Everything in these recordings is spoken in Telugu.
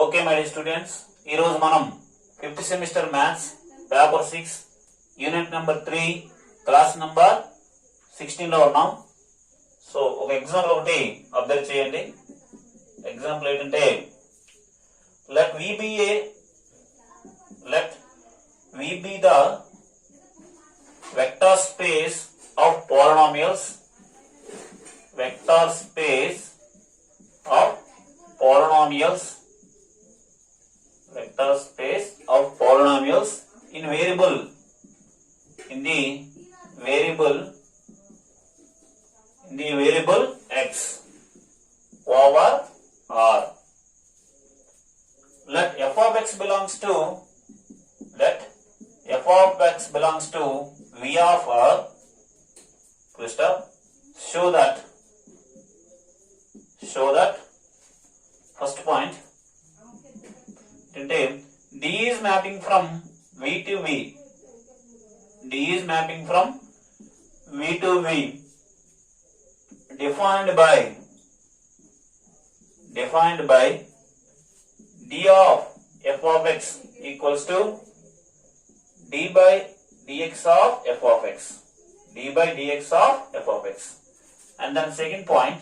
ఓకే మై డియర్ స్టూడెంట్స్, ఈరోజు మనం 5th semester maths paper 6 unit number 3 class number 16 లో ఉన్నాం. సో ఒక ఎగ్జాంపుల్ ఒకటి అబ్జర్వ్ చేయండి. ఎగ్జాంపుల్ ఏంటంటే let v be the vector space of polynomials in the variable x over r. Let f of x belongs to v of r. Show that first point d is mapping from v to v. Defined by d of f of x equals to d by dx of f of x. And then second point,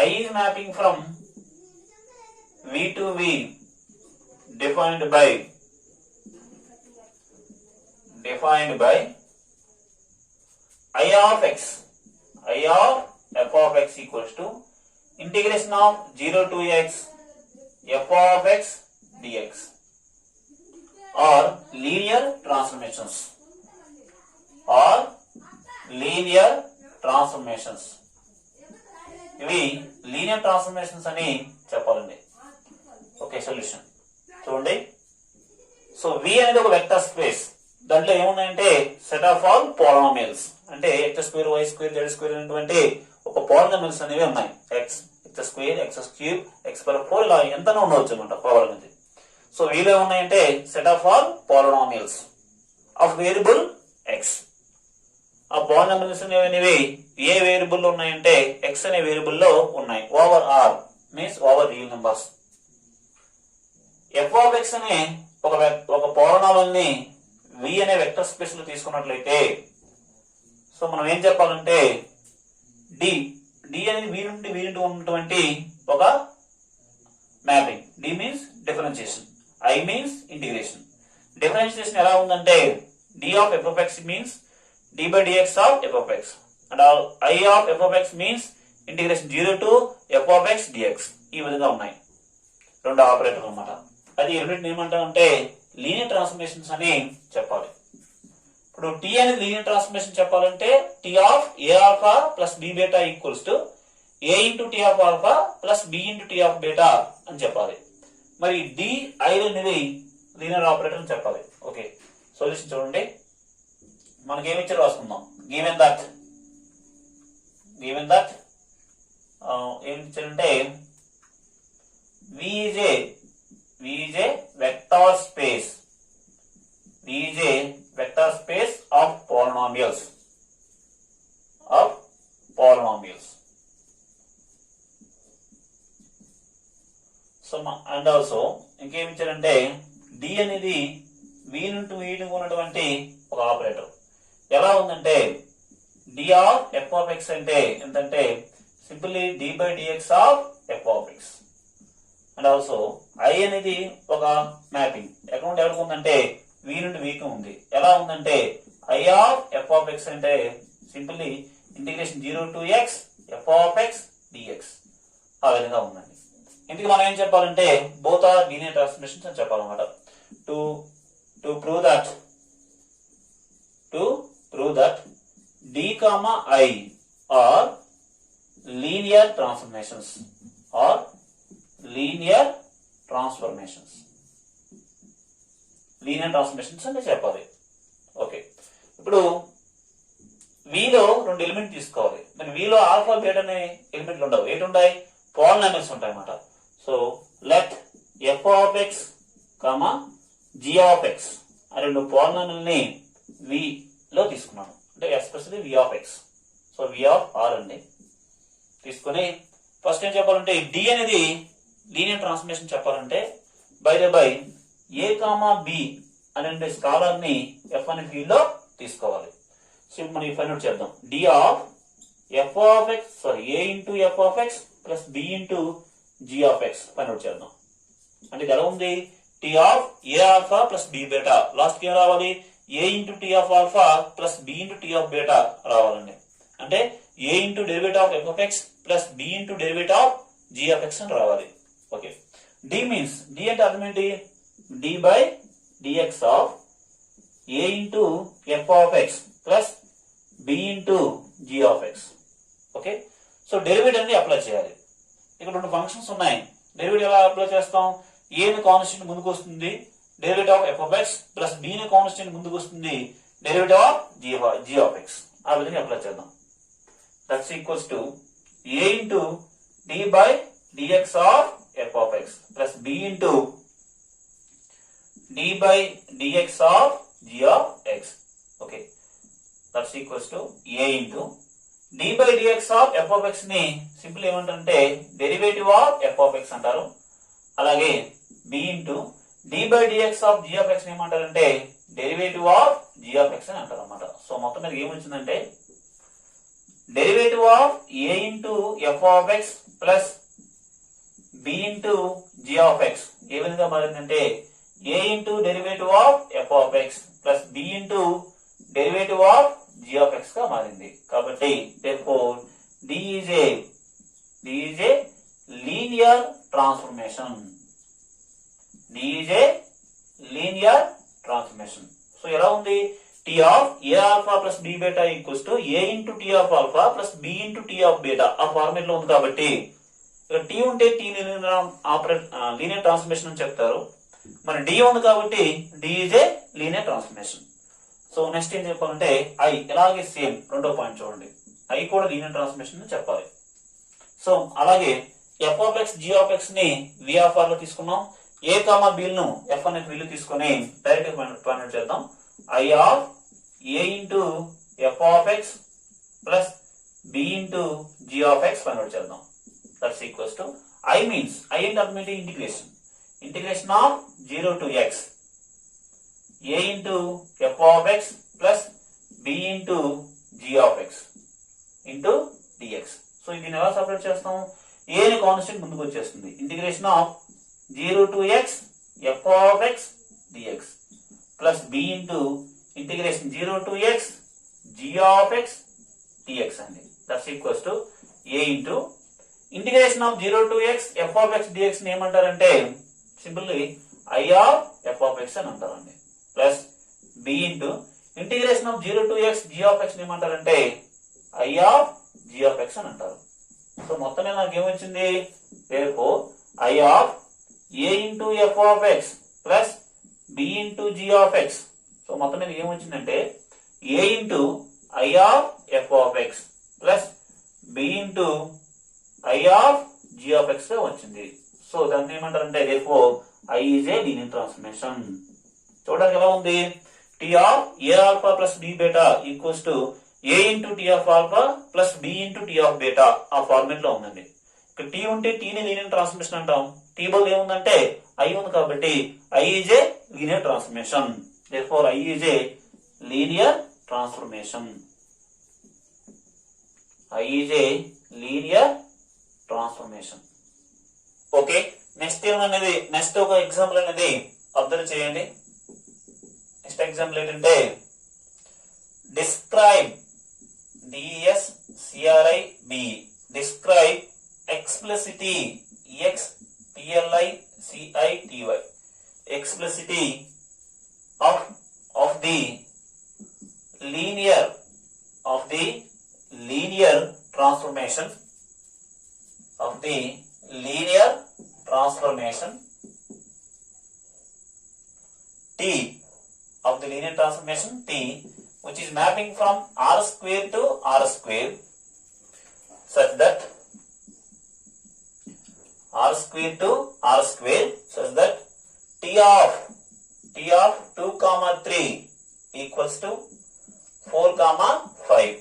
I is mapping from v to v, defined by I of f of x equals to integration of 0 to x f of x dx, or linear transformations. ఇవి లీనియర్ ట్రాన్స్ఫర్మేషన్స్ అని చెప్పాలండి. ఓకే, సొల్యూషన్ చూడండి. సో v అనేది ఒక వెక్టర్ స్పేస్. దాంట్లో ఏమున్నాయంటే సెట్ ఆఫ్ ఆల్ పోలినామియల్స్, అంటే x square y square z square అనేటువంటి ఒక పోలినామియల్స్ అనేవి ఉన్నాయి. x square x cube x power 4 ఇలా ఎంతనో ఉండవచ్చు అనమాట పవర్ అనేది. సో వీలో ఏమున్నాయంటే set of all polynomials of variable x. ఆ పోలినామియల్స్ అనేవి ఏ వేరియబుల్ లో ఉన్నాయంటే x అనే వేరియబుల్ లో ఉన్నాయి. Over r means over real numbers. f of x అనే ఒక పోలినామియల్ ని v అనే వెక్టర్ స్పేస్ లో తీసుకున్నట్లయితే సో మనం ఏం చెప్పాలంటే d అనేది v నుండి ఉన్నటువంటి ఒక mapping. d means differentiation, i means integration. Differentiation ఎలా ఉందంటే d of f of x means d by dx of f of x, and I of f of x means integration 0 to f of x dx. ఈ విధంగా ఉన్నాయి రెండు ఆపరేటర్లు అన్నమాట. అది రెండింటిని ఏమంటామంటే లీనియర్ ట్రాన్స్ఫర్మేషన్స్ అని చెప్పాలి. ఇప్పుడు t అనేది లీనియర్ ట్రాన్స్ఫర్మేషన్ చెప్పాలంటే t of a alpha plus b beta equals to a into t of alpha plus b into t of beta అని చెప్పాలి. మరి d i అనేది లీనియర్ ఆపరేటర్ అని చెప్పాలి. ఓకే, సొల్యూషన్ చూడండి. మనకి ఏమి ఇచ్చారు రాసుకుందాం. గివెన్ దట్ ఏమి ఇచ్చారంటే v is a vector space of polynomials. So and also ఇంకేమి ఇచ్చారంటే d అనేది v నుండి v ఉన్నటువంటి ఒక ఆపరేటర్. ఎలా ఉందంటే d of f of x అంటే ఎంతంటే simply d by dx of f of x. And also i అనేది ఒక మ్యాపింగ్. అకౌంట్ ఎవరికి ఉందంటే v నుండి v కి ఉంది. ఎలా ఉందంటే i of f of x అంటే simply integration 0 to x f of x dx. ఆ విధంగా ఉందండి. ఇందుకు మనం ఏం చెప్పాలంటే బోత్ ఆర్ లీనియర్ ట్రాన్స్ఫర్మేషన్స్ అని చెప్పాలన్నమాట. To prove that d, i are linear transformations అని చెప్పాలి. ఓకే, ఇప్పుడు v లో రెండు ఎలిమెంట్ తీసుకోవాలి. మరి v లో ఆల్ఫా బీటా అనే ఎలిమెంట్లు ఉండవు. ఏంటి ఉంటాయి? పోలినామియల్స్ ఉంటాయి అన్నమాట. So let f of x, g of x అనే రెండు పోలినామియల్ ని v లో తీసుకున్నాను. అంటే especially v of x. So v of r అండి తీసుకొని ఫస్ట్ ఏం చెప్పాలంటే d అనేది v లీనియర్ ట్రాన్స్ఫర్మేషన్ చెప్పాలంటే బై ఏ కామా బి అనే స్కాలర్ ని ఎఫ్ అనే ఫీల్డ్ లో తీసుకోవాలి. సో మనం ఈ ఫైండ్ అవుట్ చేద్దాం. D of f of x a into f of x plus b into g of x find out చేద్దాం. అంటే ఇది ఎలా ఉంది? T of a alpha plus b beta, last కి ఏం రావాలి? A into tea of alpha plus b into tea of beta రావాలండి. అంటే a into derivative of f of x plus b into derivative of g of x అని రావాలి. ఓకే, డి మీన్స్ డి అంటే అర్థం ఏంటి? D by dx of a into f of x plus b into g of x. Okay, so derivative అనేది అప్లై చేయాలి. ఇక్కడ రెండు ఫంక్షన్స్ ఉన్నాయి. డెరివేటివ్ ఎలా అప్లై చేస్తాం? ఏ ని కాన్స్టెంట్ ముందుకు వస్తుంది, derivative of f of x plus b ని కాన్స్టెంట్ ముందుకు వస్తుంది, derivative of g of x. ఆ విధంగా అప్లై చేద్దాం. That's equals to a into d by dx of f of x plus b into d by dx of g of x. Okay, that's equals to a into d by dx of f of x ని సింపుల్ ఏమంటారంటే derivative of f of x అంటారు. అలాగే B into d by dx of g of x ఏమంటారంటే derivative of g of x అని అంటారు అనమాట. సో మొత్తం మీద ఏమొచ్చిందంటే derivative of a into f of x plus b into g of x ఏ విధంగా మారిందంటే a into derivative of f of x plus b into derivative of g of x గా మారింది. కాబట్టి therefore D is a linear transformation. D is a linear transformation. So ఎలా ఉంది? T of A alpha plus B beta equals to A into T of alpha plus B into T of beta ఆ ఫార్మేట్ లో ఉంది. కాబట్టి ఇక్కడ T ఉంటే T లీనియర్ ట్రాన్స్ఫర్మేషన్ అని చెప్తారు. మరి D ఉంది కాబట్టి D is a linear transformation. So next ఏం చెప్పాలంటే ఐ ఇలాగే సేమ్ రెండో పాయింట్ చూడండి. ఐ కూడా లీనియర్ ట్రాన్స్ఫర్మేషన్ అని చెప్పాలి. సో అలాగే f of x g of x ని వి ఆఫ్ ఆర్ లో తీసుకున్నాం. ఏ కామా బి ను ఎఫ్ అనే ఫీల్డ్ తీసుకుని డైరెక్ట్ ఫైండ్ చేద్దాం. I of a into f of x plus b into g of x find చేద్దాం. That's equals to I means I అంటే ultimate integration of 0 to x a into f of x plus b into g of x into dx. So ఇది ఎలా సపరేట్ చేస్తాం? a ని కాన్స్టెంట్ ముందుకు వచ్చేస్తుంది. Integration of 0 to x f of x dx plus b into integration 0 to x g of x dx అండి. That's equals to a into integration of 0 to x f of x dx ని ఏమంటారంటే simply i of f of x అని అంటారండి. Plus b into integration of 0 to x g of x ఏమంటారంటే i of g of x అని అంటారు. సో మొత్తం మీద నాకు ఏమొచ్చింది? therefore i of a into f of x plus b into g of x. So మొత్తం మీద ఏమొచ్చిందంటే a into i of f of x plus b into i of g of x గా వచ్చింది. సో దాన్ని ఏమంటారంటే therefore I is a linear transformation. చూడడానికి ఎలా ఉంది? T of A alpha plus B beta equals to A into T of alpha plus B into T of beta ఆ ఫార్మేట్ లో ఉందండి. ఇక్కడ T ఉంటే T ని లీనియర్ ట్రాన్స్ఫర్మేషన్ అంటాం. T బదులు ఏముందంటే I ఉంది కాబట్టి I is a linear transformation. Therefore I is a linear transformation. I is a linear transformation. Okay, next ఏమనేది నెక్స్ట్ ఒక ఎగ్జాంపుల్ అనేది అబ్జర్వ్ చేయండి. నెక్స్ట్ ఎగ్జాంపుల్ ఏంటంటే describe DSCRIB describe explicitly EXPLICITY explicitly of the linear transformation T of the linear transformation T which is mapping from R square to R square such that R square to R square such that T of 2, 3 equals to 4, 5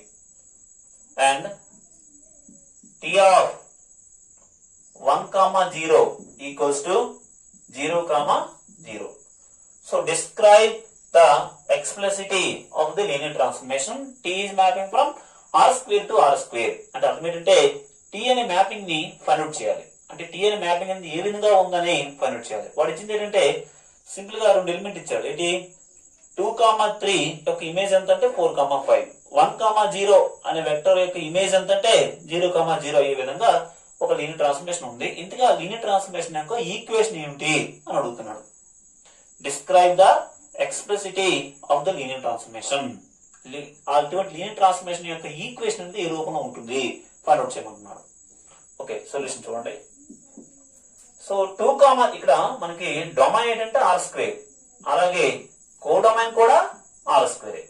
and T of 1, 0 equals to 0, 0. So describe the explicitity of the linear transformation. T is mapping from R square to R square. అంటే అర్థం ఏంటంటే T అనే మ్యాపింగ్ ని ఫైండ్ అవుట్ చేయాలి. అంటే T అనే మ్యాపింగ్ అనేది ఏ విధంగా ఉందని ఫైండ్ అవుట్ చేయాలి. వాడు ఇచ్చింది ఏంటంటే సింపుల్ గా రెండు ఎలిమెంట్ ఇచ్చాడు. ఏంటి 2, 3 యొక్క ఇమేజ్ ఎంత అంటే 4, 5. 1, 0 అనే వెక్టర్ యొక్క ఇమేజ్ ఎంత అంటే 0, 0 ఈ విధంగా ఒక లీనియర్ ట్రాన్స్ఫర్మేషన్ ఉంది. ఇంతగా లీనియర్ ట్రాన్స్ఫర్మేషన్ యొక్క ఈక్వేషన్ ఏమిటి అని అడుగుతున్నాడు. Describe the explicitly of the linear transformation. అటువంటి లీనియర్ ట్రాన్స్ఫర్మేషన్ యొక్క ఈక్వేషన్ అనేది ఏ రూపంలో ఉంటుంది ఫైండ్ అవుట్ చేయమంటున్నాడు. ఓకే, సొల్యూషన్ చూడండి. సో 2, ఇక్కడ మనకి డొమైన్ ఏంటంటే ఆర్ స్క్వేర్, అలాగే కోడొమైన్ కూడా ఆర్ స్క్వేర్.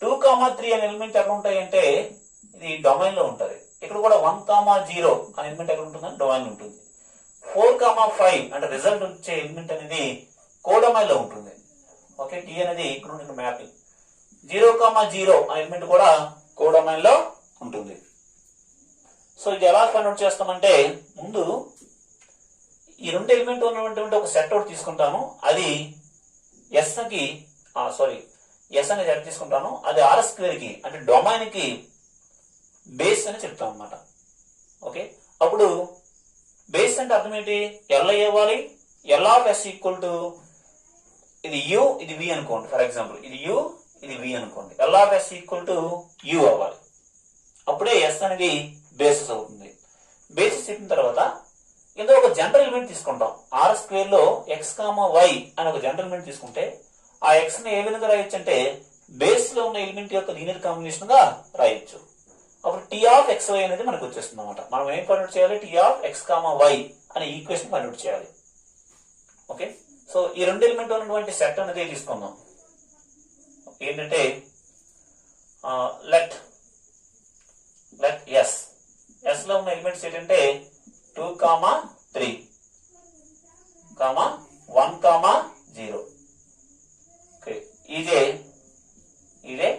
2, 3 అనే ఎలిమెంట్ ఎక్కడ ఉంటాయి అంటే ఇది డొమైన్ లో ఉంటుంది. ఇక్కడ కూడా 1, 0 అనే ఎలిమెంట్ ఎక్కడ ఉంటుందని డొమైన్ ఉంటుంది. 4, 5 అంటే రిజల్ట్ వచ్చే ఎలిమెంట్ అనేది కోడొమైన్ లో ఉంటుంది. ఓకే, టీ అనేది ఇక్కడ ఉంటుంది మ్యాపింగ్. 0, 0 అనే ఎలిమెంట్ కూడా కోడొమైన్ లో ఉంటుంది. సో ఇది ఎలా ఫైండ్ అవుట్ చేస్తామంటే ముందు ఈ రెండు ఎలిమెంట్ ఉన్నటువంటి ఒక సెట్ అవుట్ తీసుకుంటాను. అది ఎస్ అనే సెట్ తీసుకుంటాను. అది ఆర్ స్క్వేర్ కి అంటే డొమైన్ కి బేస్ అని చెప్తాం అనమాట. ఓకే, అప్పుడు బేస్ అంటే అర్థం ఏంటి? ఎల్ అవ్వాలి. L of S equal to ఇది యు ఇది వి అనుకోండి. ఫర్ ఎగ్జాంపుల్ ఇది యు ఇది వి అనుకోండి. L of S equal to U అవ్వాలి. అప్పుడే ఎస్ అనేది బేసిస్ అవుతుంది. బేసిస్ చెప్పిన తర్వాత ఇందులో ఒక జనరల్ ఎలిమెంట్ తీసుకుంటాం. ఆర్ స్క్వేర్ లో ఎక్స్, వై అని ఒక జనరల్ ఎలిమెంట్ తీసుకుంటే ఆ ఎక్స్ ని ఏ విధంగా రాయొచ్చు అంటే బేస్ లో ఉన్న ఎలిమెంట్ యొక్క లీనియర్ కాంబినేషన్ గా రాయొచ్చు. అప్పుడు టీ ఆఫ్ ఎక్స్ వై అనేది మనకు వచ్చేస్తుంది అనమాట. మనం ఏం ఫైండ్ అవుట్ చేయాలి? టీ ఆఫ్ ఎక్స్, వై అనే ఈక్వేషన్ ఫైండ్ అవుట్ చేయాలి. ఓకే, సో ఈ రెండు ఎలిమెంట్ ఉన్నటువంటి సెట్ అనేది తీసుకుందాం. ఏంటంటే లెట్ ఎస్ లో ఉన్న ఎలిమెంట్స్ ఏంటంటే 2, 3, 1, 0. ఓకే, ఇదే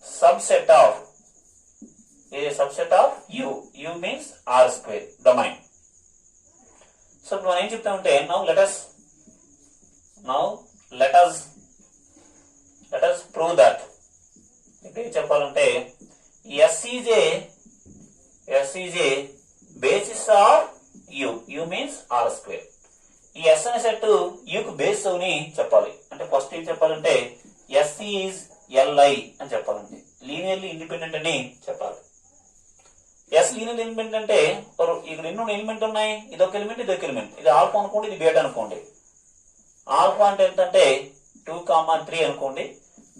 subset of U. U means R square domain. So ఇప్పుడు మనం ఏం చెప్తామంటే now let us prove that. ఇప్పుడు ఏం చెప్పాలంటే S is a basis of U. U means R square. ఈ ఎస్ అనే సెట్ యుకు బేస్ అని చెప్పాలి. అంటే ఫస్ట్ ఏం చెప్పాలంటే ఎస్ ఈజ్ ఎల్ఐ అని చెప్పాలండి. లీనియర్లీ ఇండిపెండెంట్ అని చెప్పాలి. ఎస్ లీనియర్ ఎలిమెంట్ అంటే ఇక్కడ ఎన్నో ఎలిమెంట్ ఉన్నాయి. ఇదొక ఎలిమెంట్, ఇదొక ఎలిమెంట్. ఇది ఆల్ఫా అనుకోండి, ఇది బీటా అనుకోండి. ఆల్ఫా అంటే ఎంత అంటే 2, 3 అనుకోండి.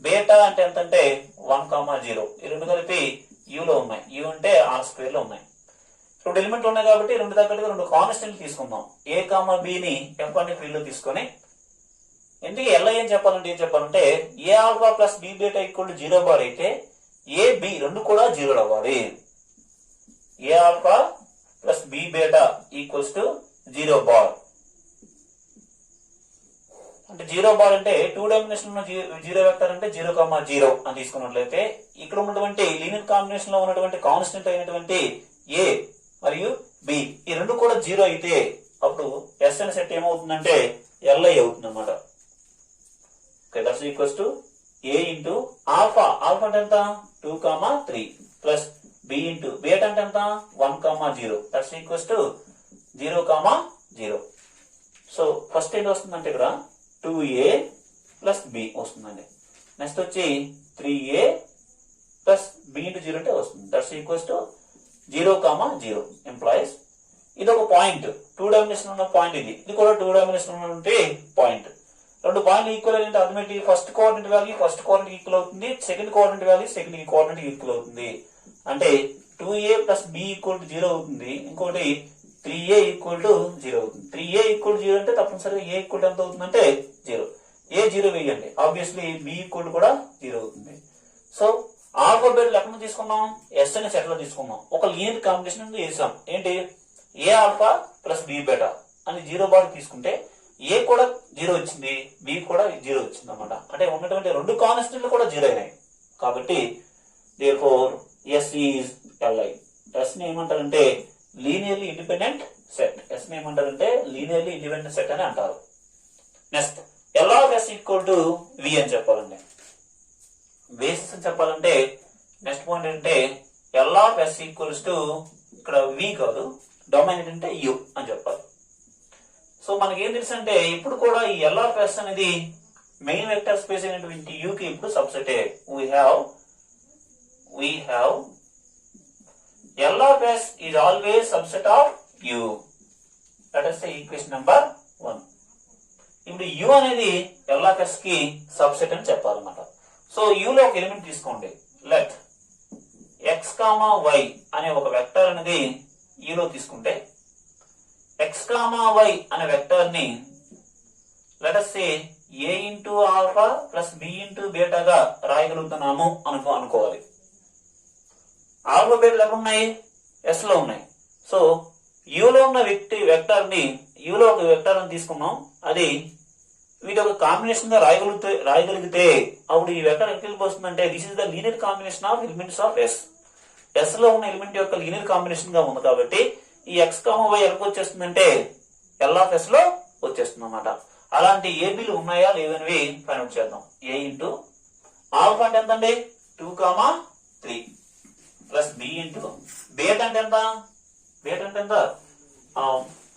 బీటా అంటే ఎంత అంటే 1, 0. ఈ రెండు కలిపి యూలో ఉన్నాయి. యు అంటే ఆర్ స్క్వేర్ లో ఉన్నాయి. రెండు ఎలిమెంట్లు ఉన్నాయి కాబట్టి రెండు దగ్గరగా రెండు కాన్స్టెంట్ తీసుకుందాం. ఏ, బిని ఎఫ్ అనే ఫీల్డ్ లో తీసుకొని ఎందుకు ఎల్ఐ అని చెప్పాలంటే ఏం చెప్పాలంటే a alpha plus b beta equal to 0 bar అయితే ఏ బి రెండు కూడా 0 అవ్వాలి. A alpha plus b beta equals to 0 bar. అంటే 0 బార్ అంటే 2 డైమెన్షన్ ఉన్న 0 వెక్టర్ అంటే 0, 0 అని తీసుకున్నట్లయితే ఇక్కడ ఉన్నటువంటి లీనియర్ కాంబినేషన్ లో ఉన్నటువంటి కాన్స్టెంట్ అయినటువంటి ఏ మరియు బి ఈ రెండు కూడా 0 అయితే అప్పుడు ఎస్ అనే సెట్ ఏమవుతుందంటే ఎల్ఐ అవుతుంది అనమాట. That's equals to a into alpha. Alpha అంటే ఎంత 2, 3 ప్లస్ బి ఇంటూ బీటా అంటే ఎంత 1, 0. That's equals to 0, 0. So first ఏంటి వస్తుందంటే ఇక్కడ 2a ప్లస్ బి వస్తుందండి. నెక్స్ట్ వచ్చి 3a ప్లస్ బి ఇంటూ 0 అంటే వస్తుంది. That's equals to 0, 0 employees. ఇది ఒక పాయింట్, 2 డైమెన్షన్ ఉన్న పాయింట్. ఇది కూడా 2 డైమెన్షన్ ఉన్నటువంటి పాయింట్. రెండు పాయింట్లు ఈక్వల్ అంటే అర్థం ఏంటి? First coordinate value first coordinate equal అవుతుంది, second coordinate value second coordinate equal అవుతుంది. అంటే 2a plus B equal to 0 అవుతుంది. ఇంకోటి 3a ఈక్వల్ టు 0 అవుతుంది. 3a ఈక్వల్ టు 0 అంటే తప్పనిసరిగా ఏ ఈక్వల్ టు ఎంత అవుతుందంటే 0. ఏ 0 వేయండి, ఆబ్వియస్లీ బి ఈక్వల్ కూడా 0 అవుతుంది. సో ఆల్ఫాబెట్ ఎక్కడ తీసుకున్నాం? ఎస్ అనే సెట్ లో తీసుకున్నాం. ఒక లీనియర్ కాంబినేషన్ చేసాం. ఏంటి? ఏ ఆల్ఫా ప్లస్ బి బీటా అని 0 బార్ తీసుకుంటే ఏ కూడా 0 వచ్చింది, బి కూడా 0 వచ్చింది అనమాట. అంటే ఉన్నటువంటి రెండు కాన్స్టెంట్లు కూడా 0 అయినాయి. కాబట్టి therefore S is LI. S ని ఏమంటారంటే linearly independent set. S sets ఏమంటారంటే లీనియర్లీ ఇండిపెండెంట్ సెట్ అని అంటారు. Next L of S equal to V అని చెప్పాలండి. బేసిస్ అని చెప్పాలంటే నెక్స్ట్ పాయింట్ ఏంటంటే L of S equals to ఇక్కడ వి కాదు, డొమైన్ ఏంటంటే యు అని చెప్పాలి. సో మనకి ఏం తెలుసు అంటే ఇప్పుడు కూడా ఈ ఎల్ ఆఫ్ ఎస్ అనేది మెయిన్ వెక్టర్ స్పేస్ అయినటువంటి యూ కి ఇప్పుడు subset. we have L of S is always subset of U. Let us say equation number 1. ఇప్పుడు U అనేది L of S కి సబ్సెట్ అని చెప్పాలన్నమాట. సో U లో ఒక ఎలిమెంట్ తీసుకోండి. లెట్ x, y అనే ఒక వెక్టర్ అనేది U లో తీసుకుంటే x, y అనే వెక్టర్ ని let us say a into alpha plus b into బీటాగా రాయగలుగుతున్నాము అనుకోవాలి. ఆల్ఫా బీటాలు ఎక్కడ ఉన్నాయి? ఎస్ లో ఉన్నాయి. సో యూలో ఉన్న వెక్టర్ ని యూలో ఒక వెక్టర్ అని తీసుకున్నాం, అది వీటి ఒక కాంబినేషన్ గా రాయగలిగితే అప్పుడు ఈ వెక్టర్ ఎక్కడికి వస్తుందంటే this is the linear combination of elements of S. S లో ఉన్న ఎలిమెంట్ యొక్క లీనియర్ కాంబినేషన్ గా ఉంది కాబట్టి ఈ ఎక్స్ వై ఎక్కడికి వచ్చేస్తుందంటే ఎల్ ఆఫ్ ఎస్ లో వచ్చేస్తుంది అన్నమాట. అలాంటి ఏబీలు ఉన్నాయా లేదనివి ఫైండ్ అవుట్ చేద్దాం. ఏ ఇంటూ ఆల్ఫా అంటే ఎంత అండి? 2, 3 ప్లస్ బి ఇంటూ బీటా అంటే ఎంత? బీటా అంటే ఎంత?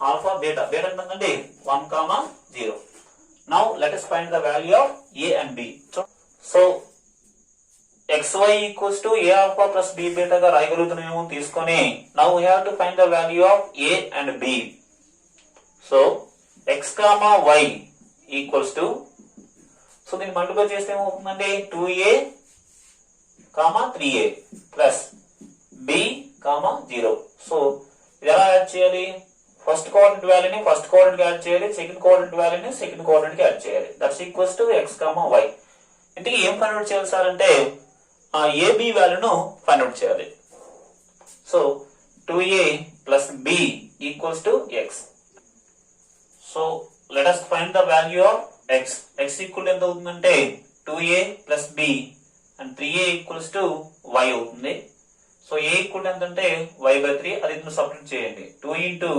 ఆల్ఫా బీటా అంటే ఎంతండి? 1, 0. Now let us find the value of a and b. So xy equals to a alpha plus b బీటాగా రాయగలుగుతున్నామేమో తీసుకొని now we have to find the value of a and b. So x, y equals to, so దీన్ని మల్టిప్లై చేస్తే ఏమవుతుందండి? 2a, 3a plus b, 0. So ఇది ఎలా యాడ్ చేయాలి? ఫస్ట్ కోఆర్డినేట్ వాల్యూని ఫస్ట్ కోఆర్డినేట్ యాడ్ చేయాలి, సెకండ్ కోఆర్డినేట్ వాల్యూని సెకండ్ కోఆర్డినేట్ యాడ్ చేయాలి. That's equals to x, y. ఇంటికి ఏం ఫైండ్ అవుట్ చేయాలి సార్ అంటే ఆ ab వాల్యూను ఫైండ్ అవుట్ చేయాలి. So 2a plus b equals to x. So let us find the value of x. x equal ఎంత అవుతుందంటే 2a plus b and 3a equals to y అవుతుంది. సో a ఈక్వల్ ఎంత అంటే y/3, అది ఇందులో సబ్స్టిట్యూట్ చేయండి. 2 ఇంటూ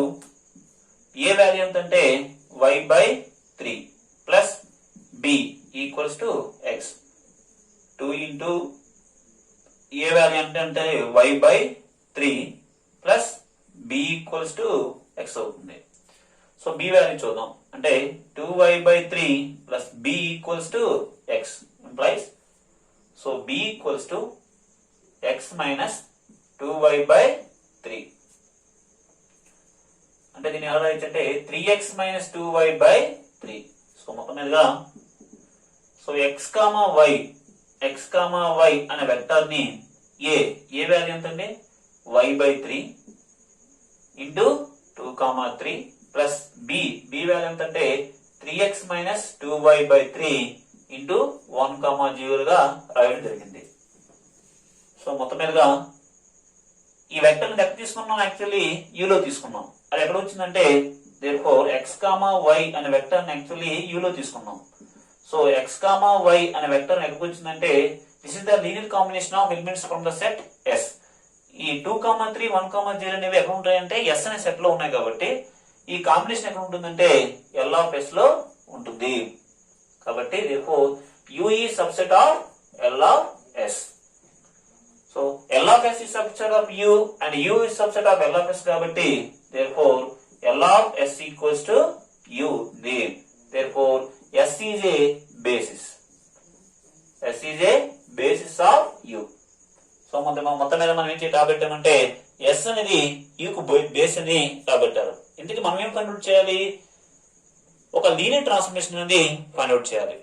a వాల్యూ ఎంత అంటే y/3 plus b equals to x. 2 into a value అంటే y/3 plus b equals to x అవుతుంది. సో b వాల్యూ చూద్దాం. అంటే 2y/3 plus b equals to x implies, so b equals to x minus 2y/3. అంటే దీన్ని ఎలా రాయొచ్చు అంటే 3x మైనస్ 2y/3. సో మొత్తం మీదుగా సో x, y అనే వెక్టర్ ని ఏ వాల్యూ ఎంతండి? y/3 into 2, 3 plus b value ఎంతంటే 3x మైనస్ 2y/3 ఇంటూ 1, 0 గా రాయడం జరిగింది. సో మొత్తం మీదుగా ఈ వెక్టర్ ఎక్కడ తీసుకున్నాం? యాక్చువల్లీ యూలో తీసుకున్నాం. అది ఎక్కడ వచ్చిందంటే therefore x, y అనే వెక్టర్ యాక్చువల్లీ యూలో తీసుకున్నాం. సో x, y అనే వెక్టర్ ఎక్కడికి వచ్చిందంటే this is the linear combination of elements from the set S. ఈ 2, 3, 1, 0 అనేవి ఎక్కడ ఉంటాయంటే S అనే సెట్ లో ఉన్నాయి కాబట్టి ఈ కాంబినేషన్ ఎక్కడ ఉంటుందంటే L of S లో ఉంటుంది. కాబట్టి therefore U is subset of L of S. So L of S is subset of U and U is subset of L of S కాబట్టి therefore L of S equals to U. Therefore S is a basis. S is a basis of U. సో మొత్తం మీద మనం ఏం కాబట్టామంటే S అనేది U కు బేస్ అని కాబట్టారు. ఇందుకు మనం ఏం ఫైండ్ అవుట్ చేయాలి? ఒక లీనియర్ ట్రాన్స్ఫర్మేషన్ అనేది ఫైండ్ అవుట్ చేయాలి.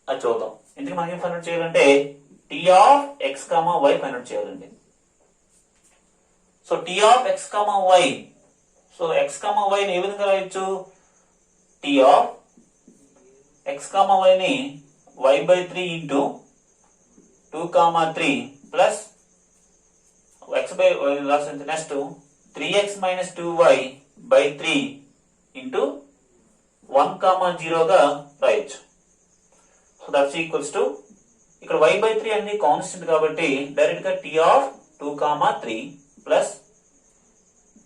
అది చూద్దాం. ఇందుకు మనం ఏం ఫైండ్ అవుట్ చేయాలంటే T of x, y find out చేయాలండి. So T of x, y. So x, y ని ఏ విధంగా రాయొచ్చు? T of x, y ని y/3 into 2, 3 plus next 3x minus 2y/3 into 1, 0 గా రాయొచ్చు. సో దట్స్ ఈక్వల్స్ టు ఇక్కడ y/3 అనేది కాన్స్టెంట్ కాబట్టి డైరెక్ట్ గా T of 2, 3 plus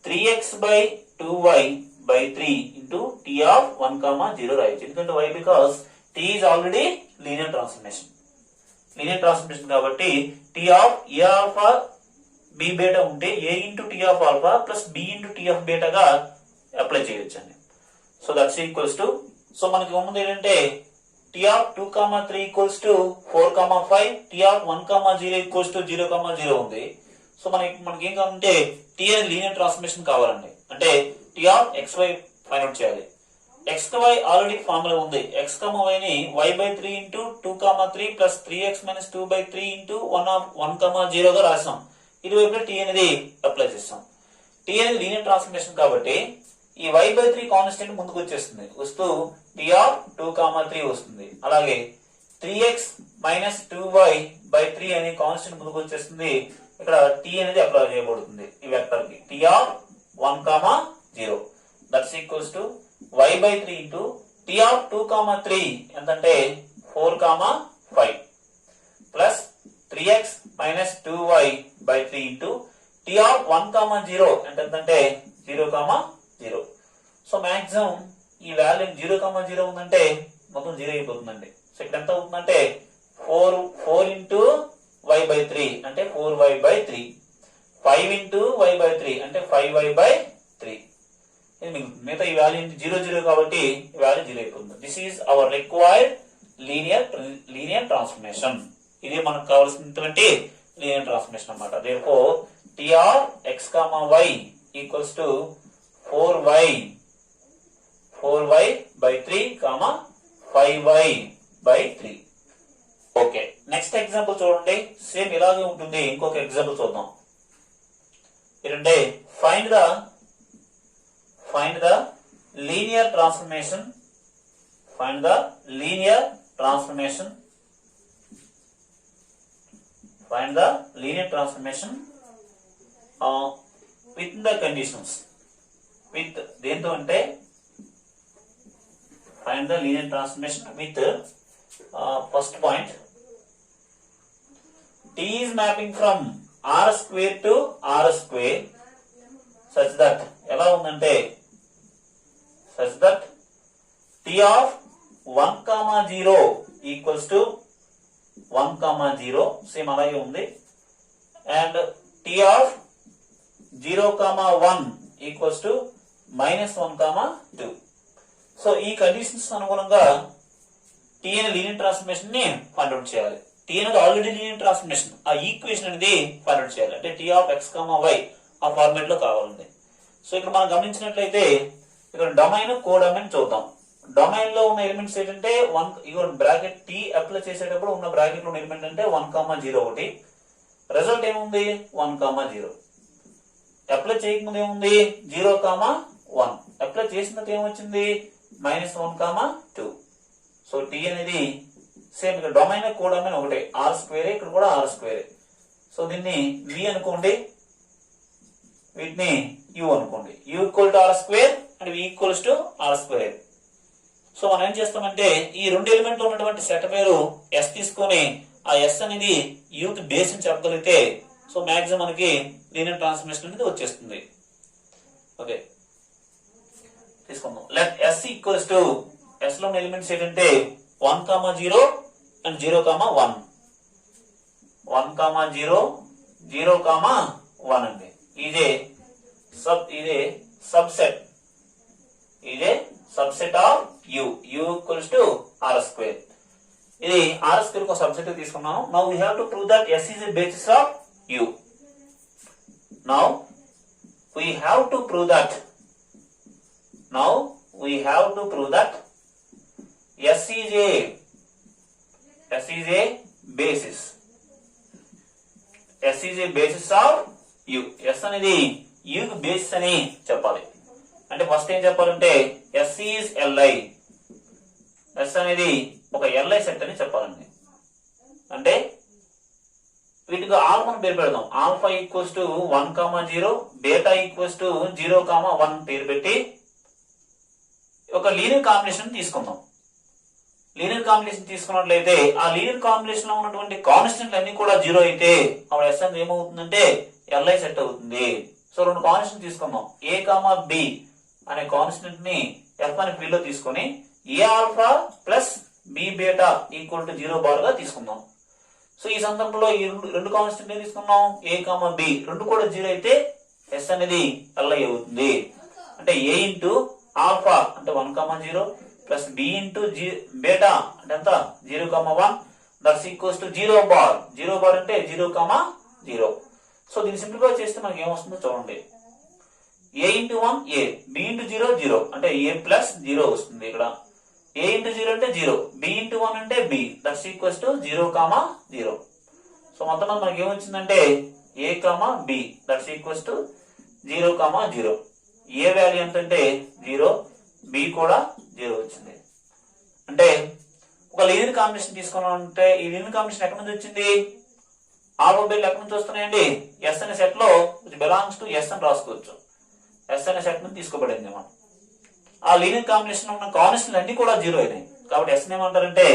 3x/2y by 3 into t of 1 comma 0 రాయొచ్చు. ఎందుకంటే why? Because t is already linear transformation. Linear transformation కాబట్టి t of a alpha b beta ఉంటే a into t of alpha plus b into t of beta గా అప్లై చేయొచ్చు అండి. So that's equals to, so మనకి ఉన్నది ఏంటంటే t of 2 comma 3 equals to 4 comma 5, t of 1 comma 0 equals to 0 comma 0 ఉంది. సో మనకి ఏం కావాలంటే t అనేది లీనియర్ ట్రాన్స్ఫర్మేషన్ కావాలండి. అంటే t of xy find out చేయాలి. x y ఆల్రెడీ ఫార్ములా ఉంది. x, y ని y by 3 into 2, 3 plus 3x minus 2 by 3 into 1, 0 గా రాసాం. ఇటువైపు t అనేది అప్లై చేస్తాం. t అనేది లీనియర్ ట్రాన్స్ఫర్మేషన్ కాబట్టి ఈ y by 3 కాన్స్టెంట్ ముందుకు వచ్చేస్తుంది. వస్తూ t of 2, 3 వస్తుంది. అలాగే 3x minus 2y by 3 అనే కాన్స్టెంట్ ముందుకు వచ్చేస్తుంది. ఇక్కడ t అనేది అప్లై చేయబడుతుంది ఈ వెక్టర్ కి. t of 1, 0 that's equals to y by 3 into t of 2, 3 ఎంతంటే 4, 5 plus 3x minus 2y by 3 into t of 1, 0 ఎంతంటే 0, 0. సో మాక్సిమం ఈ వాల్యూ 0, 0 ఉందంటే మొత్తం 0 అయిపోతుందండి. సో ఇక్కడ ఎంత అవుతుందంటే 4 into y by 3 అంటే 4y by 3, 5 into y by 3 అంటే 5y by 3. మిగతా ఈ వాల్యూ 0, 0 కాబట్టి ఈ వాల్యూ 0 అయిపోతుంది. This is our required linear transformation. ఇది మనకు కావాల్సినటువంటి లీనియర్ ట్రాన్స్ఫర్మేషన్ అన్నమాట. Therefore t of x, y equals to 4y by 3, 5y by 3. Okay, next example చూడండి. సేమ్ ఇలాగే ఉంటుంది. ఇంకొక ఎగ్జాంపుల్ చూద్దాం. ఏంటంటే find the linear transformation with the conditions. with దేంతో అంటే find the linear transformation with first point t is mapping from r square to r square such that ఎలా ఉందంటే such that t of 1, 0 equals to 1, 0 same అలాగే ఉంది. And t of 0, 1 equals to -1, 2. So ఈ కండిషన్స్ అనుగుణంగా t అనే లీనియర్ ట్రాన్స్ఫర్మేషన్ ని ఫైండ్ అవుట్ చేయాలి. t అనేది ఆల్రెడీ లీనియర్ ట్రాన్స్ఫర్మేషన్, ఆ ఈక్వేషన్ అనేది ఫైండ్ అవుట్ చేయాలి. అంటే t of x, y ఆ ఫార్మేట్ లో కావాలండి. సో ఇక్కడ మనం గమనించినట్లయితే ఇక్కడ డొమైన్, కోడొమైన్ చూద్దాం. డొమైన్ లో ఉన్న ఎలిమెంట్స్ ఏంటంటే బ్రాకెట్ టీ అప్లై చేసేటప్పుడు ఉన్న బ్రాకెట్ లో ఉన్న ఎలిమెంట్ అంటే 1, 0 ఒకటి. రిజల్ట్ ఏముంది 1, 0. అప్లై చేయకముందు ఏముంది 0, 1. అప్లై చేసినట్టు ఏమొచ్చింది -1, 2. సో టీ అనేది సేమ్ ఇక్కడ డొమైన్, కోడొమైన్ ఒకటే, ఆర్ స్క్వేర్. ఇక్కడ కూడా ఆర్ స్క్వేర్. సో దీన్ని వి అనుకోండి, వీటిని u అనుకోండి. u equal to R square and v equals to R square. So మనం ఏం చేస్తామంటే ఈ రెండు ఎలిమెంట్లు ఉన్నటువంటి సెట్ పేరు s తీసుకొని ఆ s అనేది u కి బేస్ అని చెప్పగలిగితే సో మాక్సిమం మనకి లీనియర్ ట్రాన్స్ఫర్మేషన్ అనేది వచ్చేస్తుంది. ఓకే, తీసుకుందాం. Let s equals to s లో ఉన్న ఎలిమెంట్స్ ఏంటంటే 1, 0 అండ్ 0, 1. 1, 0, 0, 1 అండి. ఇదే subset of u equals to r square. ఇది r స్క్వేర్ కు సబ్సెట్ తీసుకున్నాము. Now we have to prove that s is a basis of u. Now we have to prove that s is a basis of u. s అనేది u కి బేసిస్ అని చెప్పాలి. అంటే ఫస్ట్ ఏం చెప్పాలంటే s ఈజ్ li. s అనేది ఒక li సెట్ అని చెప్పాలండి. అంటే వీటికి ఆల్ఫా పేరు పెడదాం. Alpha equals to 1, 0, beta equals to 0, 1 పేరు పెట్టి ఒక లీనియర్ కాంబినేషన్ తీసుకుందాం. లీనియర్ కాంబినేషన్ తీసుకున్నట్లయితే ఆ లీనియర్ కాంబినేషన్ లో ఉన్నటువంటి కాన్స్టెంట్లు అన్ని కూడా 0 అయితే అప్పుడు s అనేది ఏమవుతుందంటే li సెట్ అవుతుంది. సో రెండు కాన్స్టెంట్ తీసుకుందాం. a, b అనే కాన్స్టెంట్ ని ఎఫ్ అనే ఫీల్డ్ లో తీసుకొని a alpha plus b beta equal to 0 bar గా తీసుకుందాం. సో ఈ సందర్భంలో ఈ రెండు కాన్స్టెంట్ తీసుకున్నాం, ఏ కామా బి రెండు కూడా 0 అయితే ఎస్ అనేది ఎల్ఐ అవుతుంది. అంటే ఏ ఇంటూ ఆల్ఫా అంటే 1,0 ప్లస్ బి ఇంటూ బీటా అంటే ఎంత 0,1 that's equals to 0 bar. 0 bar అంటే 0,0. సో దీన్ని సింప్లిఫై చేస్తే మనకి ఏమొస్తుందో చూడండి. ఏ ఇంటూ 1 ఏ, బి ఇంటూ 0 0 అంటే ఏ ప్లస్ 0 వస్తుంది. ఇక్కడ ఏ ఇంటూ 0 అంటే 0, బి ఇంటూ 1 అంటే b that's equals to 0,0. So మొత్తం మనకి ఏమొచ్చిందంటే a comma b that's equals to 0,0. A value ఎంత అంటే 0, బి కూడా 0 వచ్చింది. అంటే ఒక లీనియర్ కాంబినేషన్ తీసుకున్నామంటే ఈ లీనియర్ కాంబినేషన్ ఎక్కడి నుంచి వచ్చింది? ఆల్ఫాబెట్లు ఎక్కడి నుంచి వస్తున్నాయండి? ఎస్ అనే సెట్ లో బిలాంగ్స్ టు ఎస్ అని రాసుకోవచ్చు. ఎస్ అనే సెట్ నుంచి తీసుకోబడింది మనం. ఆ లీనియర్ కాంబినేషన్ ఉన్న కాన్స్టెంట్లు అన్ని కూడా 0 అయినాయి. కాబట్టి ఎస్ ఏమంటారంటే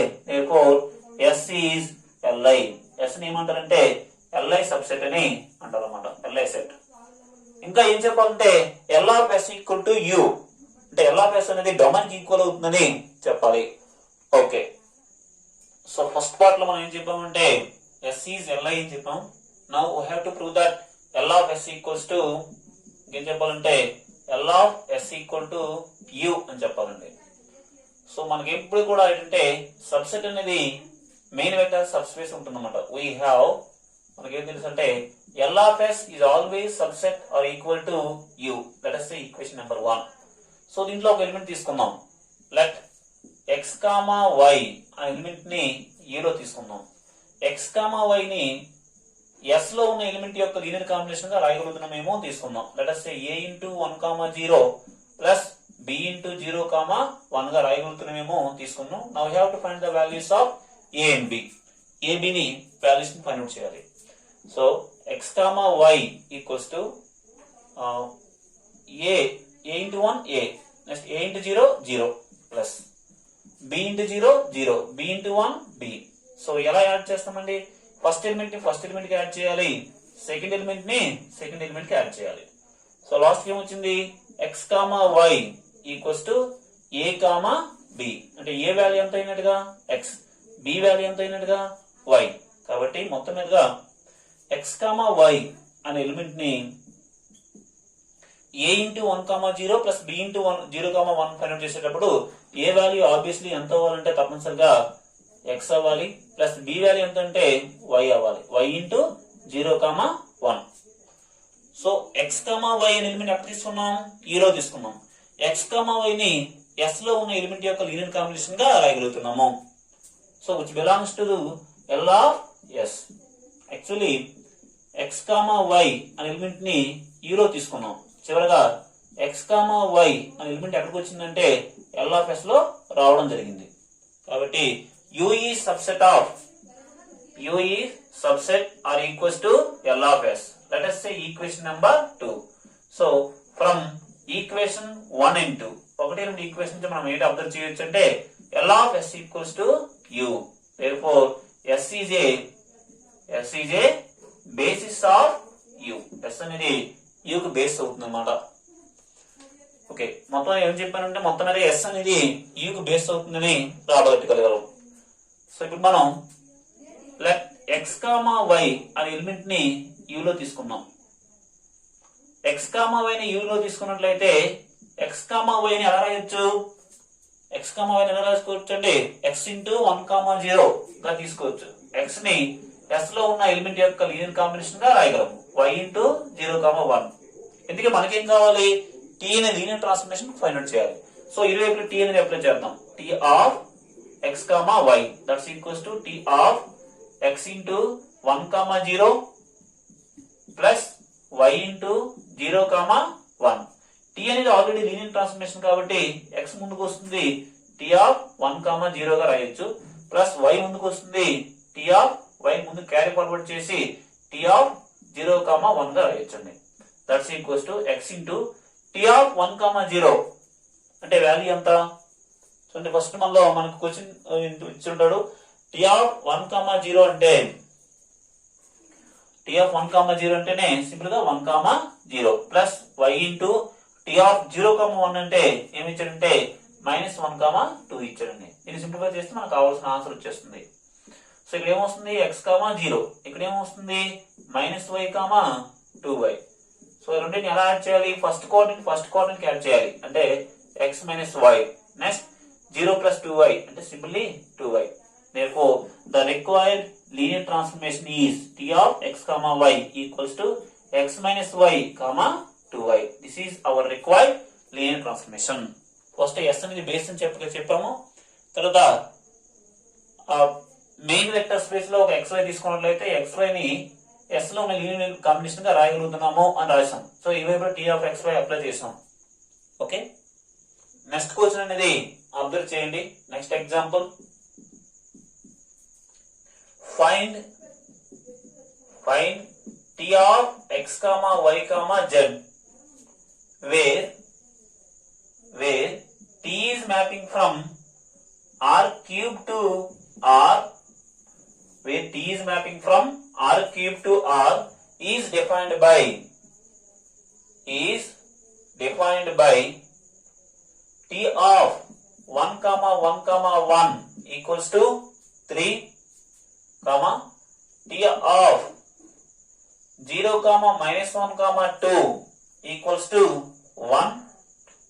ఎస్ ఈజ్ ఎల్ఐ. ఎస్ ఏమంటారంటే ఎల్ఐ సబ్సెట్ అని అంటారు అనమాట, ఎల్ఐ సెట్. ఇంకా ఏం చెప్పాలంటే L of S equal to U అంటే ఎల్ ఆఫ్ ఎస్ అనేది డొమైన్ కి ఈక్వల్ అవుతుందని చెప్పాలి. ఓకే, సో ఫస్ట్ పార్ట్ లో మనం ఏం చెప్పామంటే ఎస్ ఈజ్ ఎల్ఐ అని చెప్పాం. Now we have to prove that L of S equals to ఏం చెప్పాలంటే L of S equal to U అని చెప్పాలండి. సో మనకి ఎప్పుడు కూడా ఏంటంటే సబ్సెట్ అనేది మెయిన్ వెక్టర్ సబ్ స్పేస్ ఉంటుందన్నమాట. వీ హ్యావ్ మనకేం తెలుసు అంటే L of S is always subset or equal to U. Let us say equation number 1. So దీంట్లో ఒక ఎలిమెంట్ తీసుకుందాం. లెట్ ఎక్స్ కామా వై అనే ఎలిమెంట్ ని ఏలో తీసుకుందాం. ఎక్స్ కామా వై ని ఎస్ లో ఉన్న ఎలిమెంట్ యొక్క లీనియర్ కాంబినేషన్ గా రాయగలుగుతున్నామేమో తీసుకుందాం. Let us say a into 1,0 plus b into 0,1 గా రాయగలుగుతున్నామేమో తీసుకుందాం. Now we have to find the values of a and b. ఏబిని వాల్యూస్ ని ఫైండ్ అవుట్ చేయాలి. So x comma y equals to a into 1 a, next a into 0 0 plus b into 0 0, b into 1 B. So ఎలా యాడ్ చేస్తామండి? ఫస్ట్ ఎలిమెంట్ ని ఫస్ట్ ఎలిమెంట్ కి యాడ్ చేయాలి, సెకండ్ ఎలిమెంట్ ని సెకండ్ ఎలిమెంట్ కి యాడ్ చేయాలి. సో లాస్ట్ ఏమొచ్చింది? X comma y equals to a comma b. అంటే ఏ వాల్యూ ఎంత అయినట్టుగా ఎక్స్, బి వాల్యూ ఎంత అయినట్టుగా వై. కాబట్టి మొత్తం మీదుగా ఎక్స్ కామా వై అనే ఎలిమెంట్ ని a into 1,0 plus b into 0,1 find out చేసేటప్పుడు ఏ వాల్యూ ఆబ్వియస్లీ ఎంత అవ్వాలంటే తప్పనిసరిగా ఎక్స్ అవ్వాలి, ప్లస్ బి వాల్యూ ఎంత అంటే వై అవ్వాలి, y into 0,1. So x comma y అనే ఎలిమెంట్ ఎక్కడ తీసుకున్నాం? ఈలో తీసుకున్నాం. ఎక్స్ కామా వై ని ఎస్ లో ఉన్న ఎలిమెంట్ యొక్క లీనియర్ కాంబినేషన్ గా రాయగలుగుతున్నాము. So which belongs to L of S. Actually x comma y అనే ఎలిమెంట్ ని ఈలో తీసుకున్నాం. చివరగా ఎక్స్ కామా వై అనే ఎలిమెంట్ ఎక్కడికి వచ్చిందంటే ఎల్ ఆఫ్ ఎస్ లో రావడం జరిగింది. కాబట్టి U is subset of R equals to L of yes. Let us say equation number 2. So from equation 1 and 2 ఒకటి రెండు ఈక్వేషన్ మనం ఏంటి అబ్జర్వ్ చేయొచ్చు అంటే L of S equals to U. therefore S is a basis of U. S అనేది యూ కు బేస్ అవుతుంది అన్నమాట. ఓకే, మొత్తం ఏం చెప్పానంటే మొత్తం మీద ఎస్ అనేది యూ కు బేస్ అవుతుందని రాబట్టుకోగలం. సో ఇప్పుడు మనం లెట్ ఎక్స్ కామా వై అనే ఎలిమెంట్ ని యూలో తీసుకున్నాం. ఎక్స్ కామా వై ని యూలో తీసుకున్నట్లయితే ఎక్స్ కామా వై ని ఎలా రాయొచ్చు? ఎక్స్ కామా వై ని ఎలా రాసుకోవచ్చు అంటే ఎక్స్ ఇంటూ 1,0 గా తీసుకోవచ్చు. ఎక్స్ ని ఎస్ లో ఉన్న ఎలిమెంట్ యొక్క లీనియర్ కాంబినేషన్ గా రాయగలము, వై ఇంటూ 0,1. ఎందుకంటే మనకేం కావాలి? టీ అనే లీనియర్ ట్రాన్స్ఫర్మేషన్ ఫైండ్ అవుట్ చేయాలి. సో ఇరువైపులు టీ అనేది అప్లై చేద్దాం. T of x comma y that's equals to T of x into 1,0 plus y into 0,1. T అనేది ఆల్రెడీ లీనియర్ ట్రాన్స్ఫర్మేషన్ కాబట్టి ఎక్స్ ముందుకు వస్తుంది, టీ ఆఫ్ 1,0 గా రాయొచ్చు, ప్లస్ వై ముందుకు వస్తుంది, టీ ఆఫ్ వై ముందు క్యారీ ఫార్వర్డ్ చేసి టీ ఆఫ్ 0,1 గా రాయొచ్చండి. That's equals to x into tea of 1,0 అంటే వాల్యూ ఎంత? చూడండి, ఫస్ట్ మనకు క్వశ్చన్ ఇచ్చి ఉంటాడు. టీ ఆఫ్ 1,0 అంటే టీ ఆఫ్ 1,0 అంటేనే సింపుల్ గా 1,0 plus y into tea of 0,1 అంటే ఏమి ఇచ్చాడంటే -1,2 ఇచ్చాడండి. దీన్ని సింప్లిఫై చేస్తే మనకు కావాల్సిన ఆన్సర్ వచ్చేస్తుంది. సో ఇక్కడ ఏమొస్తుంది x,0, ఇక్కడ ఏమొస్తుంది -y,2y. సో రెండింటిని ఎలా యాడ్ చేయాలి? ఫస్ట్ కోఆర్డినేట్ యాడ్ చేయాలి, అంటే x - y. నెక్స్ట్ 0 + 2y అంటే simply 2y. therefore the required linear transformation is t of x, y equals to x minus y, 2y. This is our required linear transformation. First s అనేది బేస్ అని చెప్పాము. తర్వాత మెయిన్ వెక్టర్ స్పేస్ లో ఒక xy తీసుకున్నట్లయితే xy ని s లో ఉన్న లీనియర్ కాంబినేషన్ గా రాయగలుగుతున్నాము అని రాసాం. సో ఈ వైపు t of xy అప్లై చేసాం. ఓకే, నెక్స్ట్ క్వశ్చన్ అనేది అబ్జర్వ్ చేయండి. Next example, find t of x, y, z where t is mapping from r cube to r, where t is mapping from r cube to r is defined by t of 1,1,1 equals to 3, t of 0,-1,2 equals to 1,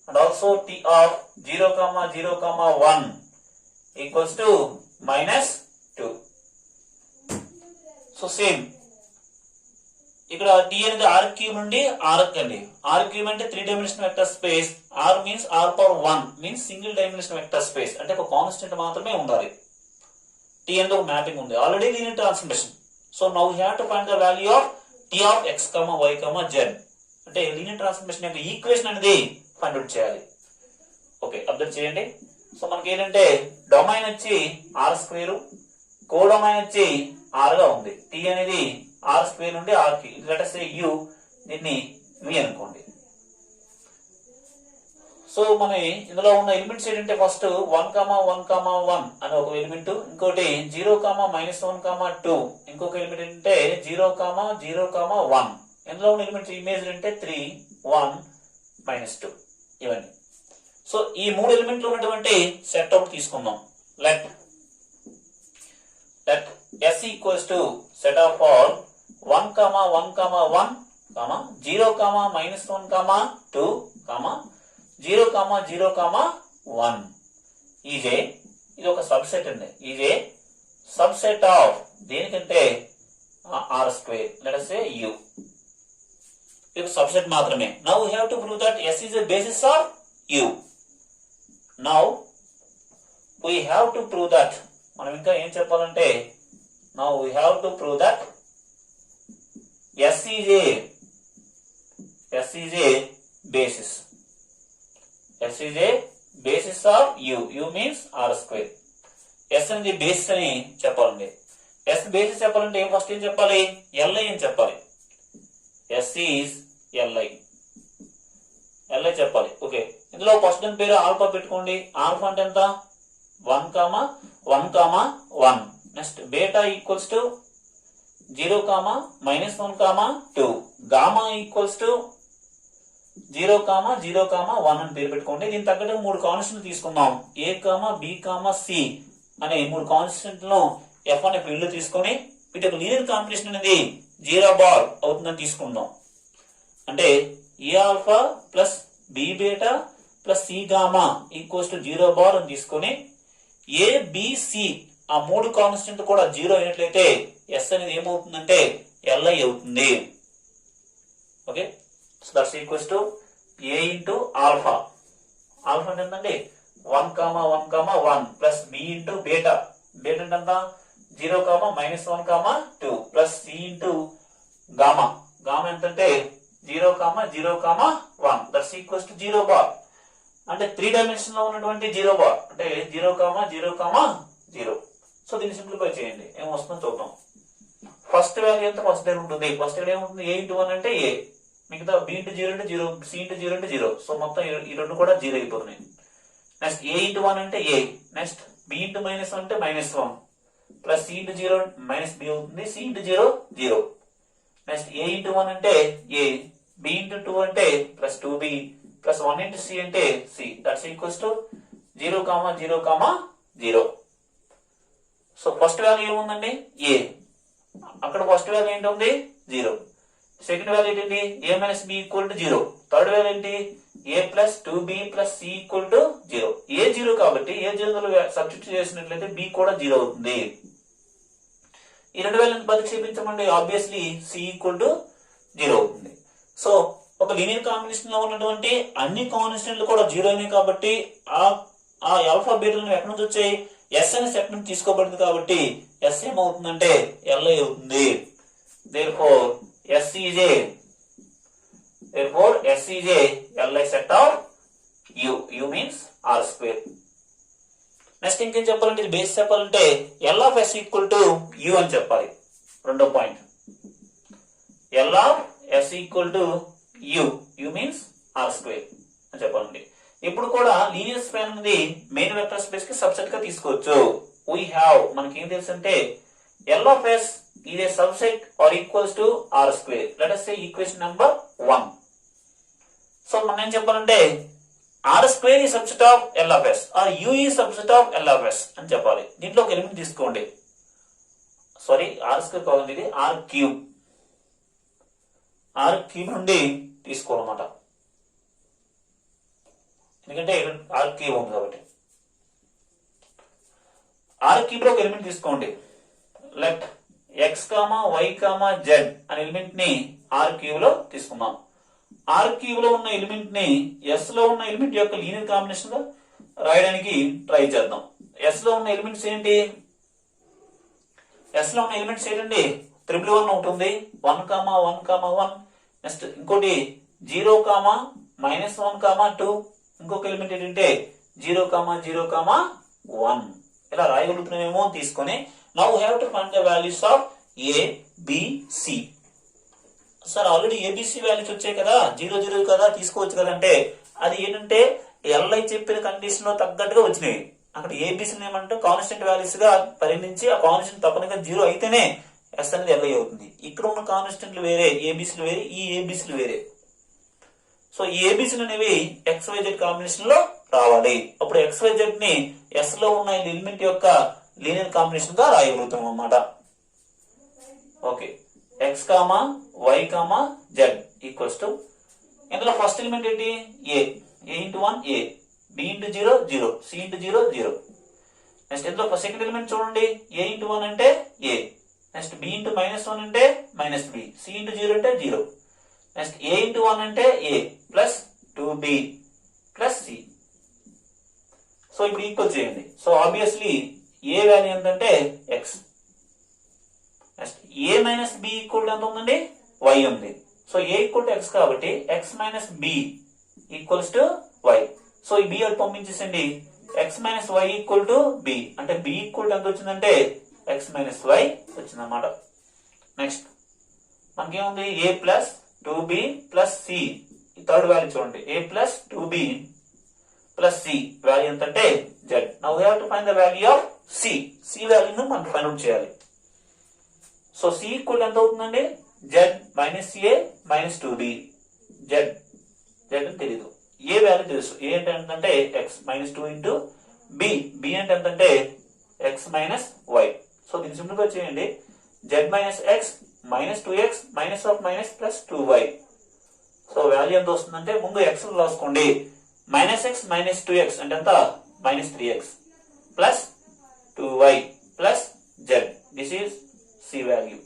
and also t of 0,0,1 equals to -2. So same ఇక్కడ t అనేది r క్యూబ్ నుండి r అండి. r క్యూబ్ అంటే 3 dimensional vector space, r means r⁴1 means single dimensional vector space, అంటే ఒక కాన్స్టెంట్ మాత్రమే ఉండాలి. t అనేది ఒక మ్యాపింగ్ ఉంది, already linear transformation. So now we have to find the value of t of x, y, z, అంటే లీనియర్ ట్రాన్స్ఫర్మేషన్ యొక్క ఈక్వేషన్ అనేది ఫైండ్ అవుట్ చేయాలి. ఓకే, అబ్జర్వ్ చేయండి. సో మనకి ఏంటంటే డొమైన్ వచ్చి r², కోడొమైన్ వచ్చి r గా ఉంది. t అనేది r² నుండి r కి, లెట్ us say u, దీన్ని v అనుకోండి. సో మన ఇందులో ఉన్న ఎలిమెంట్స్ ఏంటంటే ఫస్ట్ 1,1,1 అని ఒక ఎలిమెంట్, ఇంకోటి 0,-1,2, ఇంకొక ఎలిమెంట్ ఏంటంటే 0,0,1. ఇందులో ఉన్న ఎలిమెంట్స్ ఇమేజ్ అంటే 3, 1, -2 ఇవన్నీ. సో ఈ 3 ఎలిమెంట్లు ఉన్నటువంటి సెట్ అవుట్ తీసుకుందాం. Let s equals to set of all 1,1,1, 0,-1,2, 0,0,1 EJ. ఇది ఒక సబ్సెట్ అండి. ఈజే సబ్సెట్ ఆఫ్ దేనికంటే r², let us say u. ఇది సబ్సెట్ మాత్రమే. Now we have to prove that s is a basis of u. Now we have to prove that, మనం ఇంకా ఏం చెప్పాలంటే now we have to prove that s is a basis. s is a basis of u. u means r². s అనేది బేసిస్ అని చెప్పాలండి. s బేసిస్ చెప్పాలంటే ఫస్ట్ ఏం చెప్పాలి? li అని చెప్పాలి. s is li చెప్పాలి. ఓకే, ఇందులో ఫస్ట్ దాని పేరు ఆల్ఫా పెట్టుకోండి. ఆల్ఫా అంటే ఎంత? 1,1,1. Next beta equals to 0,-1,2. Gamma equals to 0,0,1 అని పేరు పెట్టుకోండి. దీని తగ్గట్టు 3 కాన్స్టెంట్ తీసుకుందాం. a, b, c అనే 3 కాన్స్టెంట్ లో f అనే ఫీల్డ్ తీసుకొని వీటి యొక్క లీనియర్ కాంబినేషన్ అనేది 0 బార్ అవుతుందని తీసుకుందాం. అంటే a alpha plus b beta plus c gamma equals to 0 bar అని తీసుకొని a, b, c ఆ 3 కాన్స్టెంట్ కూడా 0 అయినట్లయితే s అనేది ఏమవుతుందంటే li అవుతుంది. Okay, so that's equals to a into alpha. Alpha అంటే ఎంతండి? 1,1,1 plus b into beta. Beta అంటే ఎంత? 0,-1,2 plus c into gamma. Gamma ఎంతంటే 0,0,1. That's equals to 0 bar. అంటే 3 డైమెన్షన్ లో ఉన్నటువంటి 0 బార్ అంటే 0,0,0. సో దీన్ని సింప్లిఫై చేయండి, ఏమొస్తుందో చూద్దాం. ఫస్ట్ వాల్యూ ఎంత? ఫస్ట్ దగ్గర ఉంటుంది. ఫస్ట్ ఇక్కడ ఏముంటుంది? a into 1 అంటే a, మిగతా b into 0 అంటే 0, c into 0 అంటే 0. సో మొత్తం ఈ రెండు కూడా 0 అయిపోతున్నాయి. నెక్స్ట్ a into 1 అంటే a, నెక్స్ట్ b into -1 అంటే -1 ప్లస్ c into 0 -b అవుతుంది. c into 0 నెక్స్ట్ a into 1 అంటే a, b into 2 అంటే plus 2b, plus 1 into c అంటే c, that's equals to 0, 0, 0. So first value ఏముందండి ఏ, అక్కడ ఫస్ట్ వాల్యూ ఏంటి ఉంది 0. సెకండ్ వాల్యూ ఏంటి a minus b equal to 0. Third value ఏంటి a plus 2b plus c equal to 0. A 0 కాబట్టి ఏ 0 సబ్స్టిట్యూట్ చేసినట్లయితే బి కూడా 0 అవుతుంది. ఈ రెండు వాల్యూని ప్రతిక్షేపించమండి, ఆబ్వియస్లీ సి ఈక్వల్ టు 0 అవుతుంది. సో ఒక లీనియర్ కాంబినేషన్ లో ఉన్నటువంటి అన్ని కాన్స్టెంట్లు కూడా 0 అయినాయి కాబట్టి ఆ ఆల్ఫా బీటాలను ఎక్కడి నుంచి వచ్చాయి, ఎస్ అనే సెట్ నుంచి తీసుకోబడింది కాబట్టి ఎస్ ఏమవుతుందంటే ఎల్ఐ అవుతుంది. therefore S is a Li set of U. U means R square. Next ఇంకేం చెప్పాలంటే ఇది బేస్ చెప్పాలంటే L of S equal to U అని చెప్పాలి. రెండో point L of S equal to U. U means R square అని చెప్పాలండి. ఇప్పుడు కూడా లీనియర్ స్పాన్ అనేది మెయిన్ వెక్టర్ స్పేస్ కి సబ్సెట్ గా తీసుకోవచ్చు. we have మనకి ఏం తెలుసు అంటే L of S is a subset or equals to R square. Let us say equation number 1. So మనం ఏం చెప్పాలంటే R square is subset of L of S or U is subset of L of S అని చెప్పాలి. దీంట్లో ఒక ఎలిమెంట్ తీసుకోండి, సారీ R square కాదండి, ఇది R cube. R cube నుండి తీసుకోవాలన్నమాట, ఎందుకంటే R cube ఉంది కాబట్టి. R cube లో ఒక ఎలిమెంట్ తీసుకోండి. లెట్ x, y, z అనే ఎలిమెంట్ ని R క్యూబ్ లో తీసుకుందాం. R క్యూబ్ లో ఉన్న ఎలిమెంట్ ని S లో ఉన్న ఎలిమెంట్ యొక్క లీనియర్ కాంబినేషన్ గా రాయడానికి ట్రై చేద్దాం. S లో ఉన్న ఎలిమెంట్స్ ఏంటి, S లో ఉన్న ఎలిమెంట్స్ ఏంటండి 111 ఒకటి ఉంది, 1, 1, 1. నెక్స్ట్ ఇంకోటి 0, -1, 2. ఇంకొక ఎలిమెంట్ ఏంటంటే 0, 0, 1. ఇలా రాయగలుగుతున్నామేమో తీసుకొని now we have to find the values of A, B, C. Sir already ABC values వచ్చాయి కదా, 0, 0 కదా తీసుకోవచ్చు కదంటే అది ఏంటంటే ఎల్ఐ చెప్పిన కండిషన్ లో తగ్గట్టుగా వచ్చినాయి. అక్కడ ఏబిసి ఏమంటే కాన్స్టెంట్ వాల్యూస్ గా పరిగణించి ఆ కాన్స్టెంట్ తప్పనిగా 0 అయితేనే ఎస్ అనేది ఎల్ఐ అవుతుంది. ఇక్కడ ఉన్న కాన్స్టెంట్లు వేరే, ఏబిసిలు వేరే, ఈ ఏబిసిలు వేరే. సో ఈ ఏబిసిలు అనేవి XYZ కాంబినేషన్ లో రావాలి. అప్పుడు XYZ ని ఎస్ లో ఉన్న ఎలిమెంట్ యొక్క లీనియర్ కాంబినేషన్ గా రాయగలుగుతాం అన్నమాట. Okay, x, y, z equals to ఇందులో ఫస్ట్ ఎలిమెంట్ ఏంటి a into 1 a, b into 0 0, c into 0 0. Next ఇందులో సెకండ్ ఎలిమెంట్ చూడండి, a ఇంటూ 1 అంటే a, నెక్స్ట్ b ఇంటూ -1 అంటే -b, c ఇంటూ 0 అంటే 0. నెక్స్ట్ a ఇంటూ 1 అంటే a plus 2b plus c. So ఇప్పుడు ఈక్వల్ చేయండి. సో ఆబ్వియస్లీ ఏ వాల్యూ ఎంతంటే x. Next a minus b equal ఎంత ఉందండి, y ఉంది. So a equal to x కాబట్టి x minus b equals to y. So ఈ b అటు పంపించేసండి, x minus y equal to b అంటే b ఈక్వల్ టు ఎంత వచ్చిందంటే x మైనస్ y వచ్చిందన్నమాట. నెక్స్ట్ మనకేముంది a plus 2b plus c. ఈ థర్డ్ వాల్యూ చూడండి, a plus 2b plus c value ఎంత అంటే z. Now we have to find the value of c. c వాల్యూను మనం ఫైండ్ అవుట్ చేయాలి. సో c ఈక్వల్ ఎంత అవుతుందండి, z minus a minus 2b. z అని తెలీదు, ఏ వాల్యూ తెలుసు, ఏ అంటే ఎంతంటే x మైనస్ 2 ఇంటూ b అంటే ఎంతంటే x మైనస్ y. సో దీన్ని సింపుల్ గా చేయండి, z minus x minus 2x minus of minus plus 2y. So value ఎంత వస్తుందంటే ముందు x రాసుకోండి, మైనస్ x మైనస్ 2x అంటే ఎంత minus 3x plus 2y plus z. This is c value.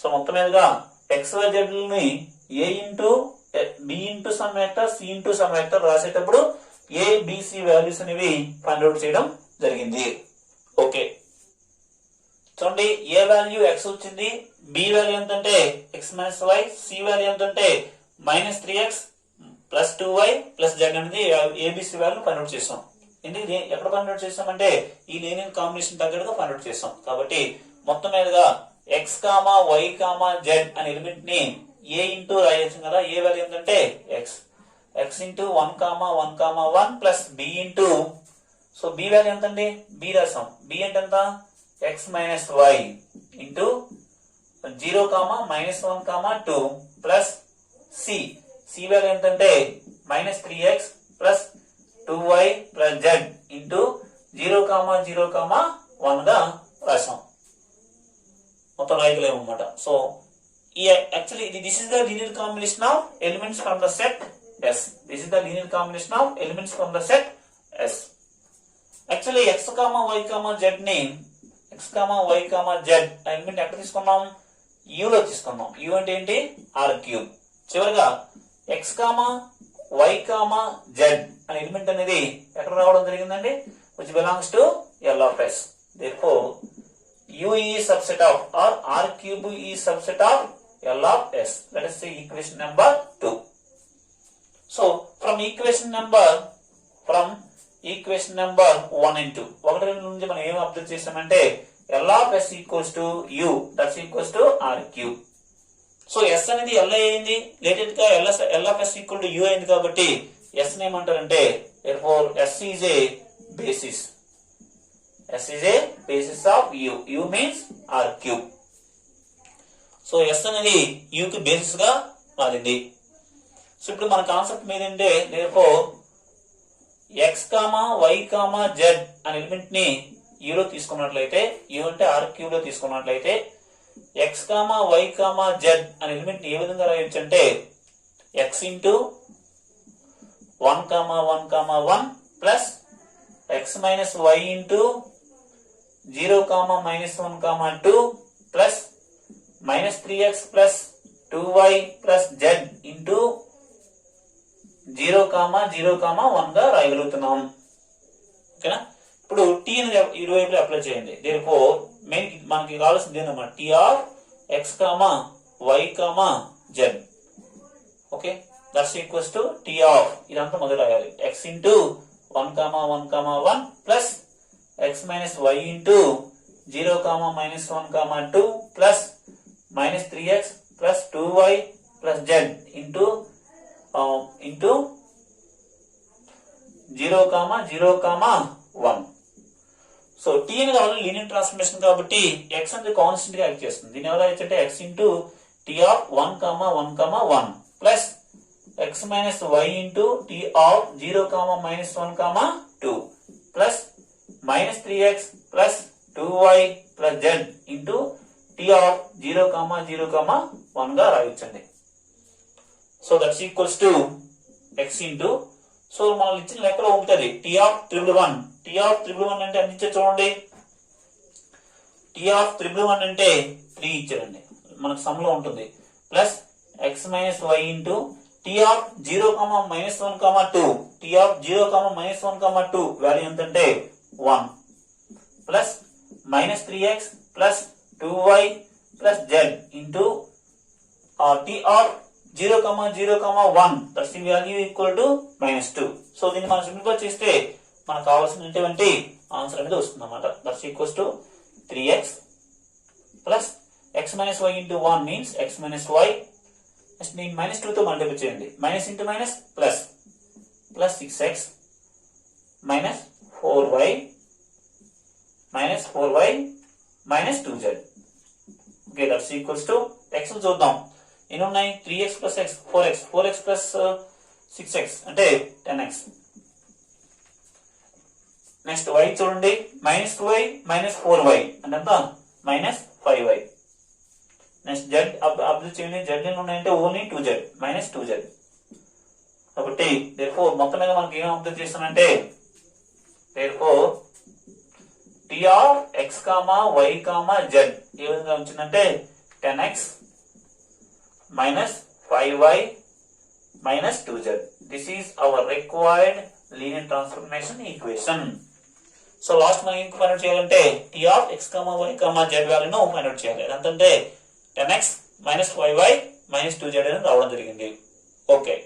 So మొత్తం మీదుగా XYZ ని a into b into some vector, c into some vector రాసేటప్పుడు a, b, c వాల్యూస్ అనేవి ఫైండ్ అవుట్ చేయడం జరిగింది. ఓకే చూడండి, ఏ వాల్యూ x వచ్చింది, b వాల్యూ ఎంతంటే x minus y, c value ఎంతంటే minus 3x plus 2y plus z అనేది ఏబిసి వాల్యూ ఫైండ్ అవుట్ చేసాం. ఎందుకు ఎక్కడ ఫైండ్ అవుట్ చేసామంటే ఈ లీనియర్ కాంబినేషన్ తగ్గట్టుగా ఫైండ్ అవుట్ చేసాం. కాబట్టి మొత్తం మీదుగా x, y, z అనే ఎలిమెంట్ ని a ఇంటూ రాయొచ్చు కదా, ఏ వాల్యూ ఏంటంటే x into 1, 1, 1 plus b into, so b value ఎంతండి, b రాసాం, b అంటే ఎంత x minus y into 0, -1, 2 plus c value ఎంతంటే minus 3x plus 2y plus z into 0, 0, 1 గా రాసాం. మొత్తం రాయగలేము అన్నమాట. So actually this is the linear combination of elements from the set S. This is the linear combination of elements from the set S. Actually x, y, z ని x, y, z ఎలిమెంట్ ఎక్కడ తీసుకున్నాం? U లో తీసుకున్నాం. U అంటే ఏంటి? R3. చివరిగా x, y, z అనే ఎలిమెంట్ అనేది ఎక్కడ రావడం జరిగిందండి? which belongs to L of S. Therefore U is subset of or R3 is subset of L of S. Let us see equation number 2. So from equation number 1 and 2 ఒకటి రెండు నుంచి మనం ఏం అబ్జర్వ్ చేసామంటే L of S equals to U, that's equals to R3. So S అనేది L అయింది, లేటెడ్ గా L of S equal to U అయింది కాబట్టి S ని ఏమంటారంటే therefore S is a basis. S is a basis of U. U means R3. So S అనేది U కి బేసిస్ గా మారింది. సో ఇప్పుడు మన కాన్సెప్ట్ మీద ఏంటంటే therefore x, y, z అనే ఎలిమెంట్ ని U లో తీసుకున్నట్లయితే, U అంటే R3 లో తీసుకున్నట్లయితే x, y, z అనే ఎలిమెంట్ ని ఏ విధంగా రాయొచ్చు అంటే x into 1, 1, 1 plus x minus y into 0, minus 1, 2 plus minus 3x plus 2y plus z into 0, 0, 1 గా రాయగలుగుతున్నాం. ఓకేనా? ఇప్పుడు t ని ఇరువైపులా అప్లై చేయండి. therefore మెయిన్ మనకి కావాల్సింది ఏంటన్నమాట? t of x, y, z. Okay, that's equals to t of ఇదంతా మొదలు రాయాలి. x into 1, 1, 1 plus x minus y into 0, minus 1, 2 plus minus 3x plus 2y plus z into 0, 0, 1. So t అని కావాలి లీనియర్ ట్రాన్స్ఫర్మేషన్ కాబట్టి x అనేది కాన్స్టెంట్ గా యాక్ట్ చేస్తుంది. దీని ఎవరు అయితే x into t of 1, 1, 1 plus x minus y into t of 0, minus 1, 2 plus minus 3x plus 2y plus z into t of 0, 0, 1 గా రాయొచ్చండి. So that's equals to x into, so మనం ఇచ్చిన లెక్కలో ఉంటుంది t of 111. t of 111 అంటే అందించే చూడండి. t of 111 అంటే 3 ఇచ్చారండి, మనకు సమ్ లో ఉంటుంది. Plus x minus y into t of 0, minus 1, 2. t of 0, minus 1, 2 value ఎంతంటే 1 plus minus 3x plus 2y plus z into t of 0, 0, 1. That's the value equal to minus 2. So దీన్ని మనం సింప్లిఫై చేస్తే మనకు కావాల్సినటువంటి ఆన్సర్ అనేది వస్తుంది అన్నమాట. That's equals to 3x plus x minus y into 1 means x minus y. Next దీన్ని minus 2 తో మల్టిప్లై చేయండి. Minus into minus plus plus 6x minus 4y minus 4y minus 2z. Okay, that's equals to x చూద్దాం. ఎన్ని ఉన్నాయి? 3x plus x, 4x, 4x plus 6x అంటే 10x. నెక్స్ట్ y చూడండి, మైనస్ 2y మైనస్ 4y అంటే ఎంత? Minus 5y. Next z observe చేయండి, z ఎన్ని ఉన్నాయంటే ఓన్లీ 2z, మైనస్ 2z. కాబట్టి therefore మొత్తం మీద మనకి ఏం అబ్జర్వ్ చేస్తానంటే therefore t of x, y, z ఏ విధంగా వచ్చిందంటే 10x minus 5y minus 2z. This is our required linear transformation equation. So last మనం ఏం ఫైండ్ అవుట్ చేయాలంటే t of x, y, z వాల్యూను ఫైండ్ అవుట్ చేయాలి. ఎంతంటే 10x minus 5y minus 2z అని రావడం జరిగింది. ఓకే.